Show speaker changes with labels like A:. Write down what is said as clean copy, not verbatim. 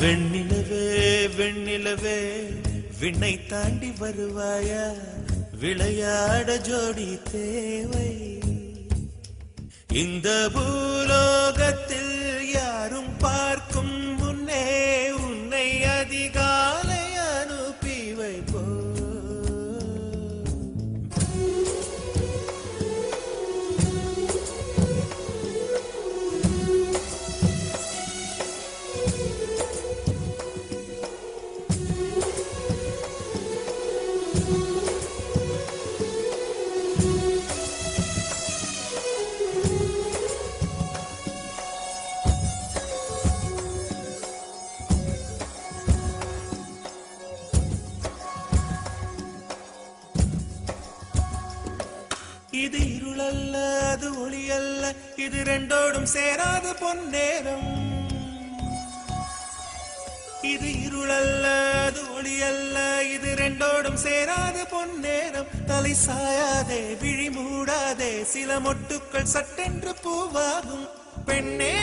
A: வெண்ணிலவே வெண்ணிலவே விண்ணை தாண்டி வருவாயா விளையாட ஜோடி தேவை இந்த பூலோகத்தில் யாரும் பார்க்கும் முன்னே உன்னை அதிகாலை அனுப்பி வைப்போ இது இருளல்ல அது ஒளி அல்ல இது ரெண்டோடும் சேராத பொன்னேரம் இது இருளல்ல அது ஒளி அல்ல இது ரெண்டோடும் சேராத பொன்னேரம் தலை சாயாதே விழி மூடாதே சில மொட்டுக்கள் சட்டென்று பூவாகும் பெண்ணே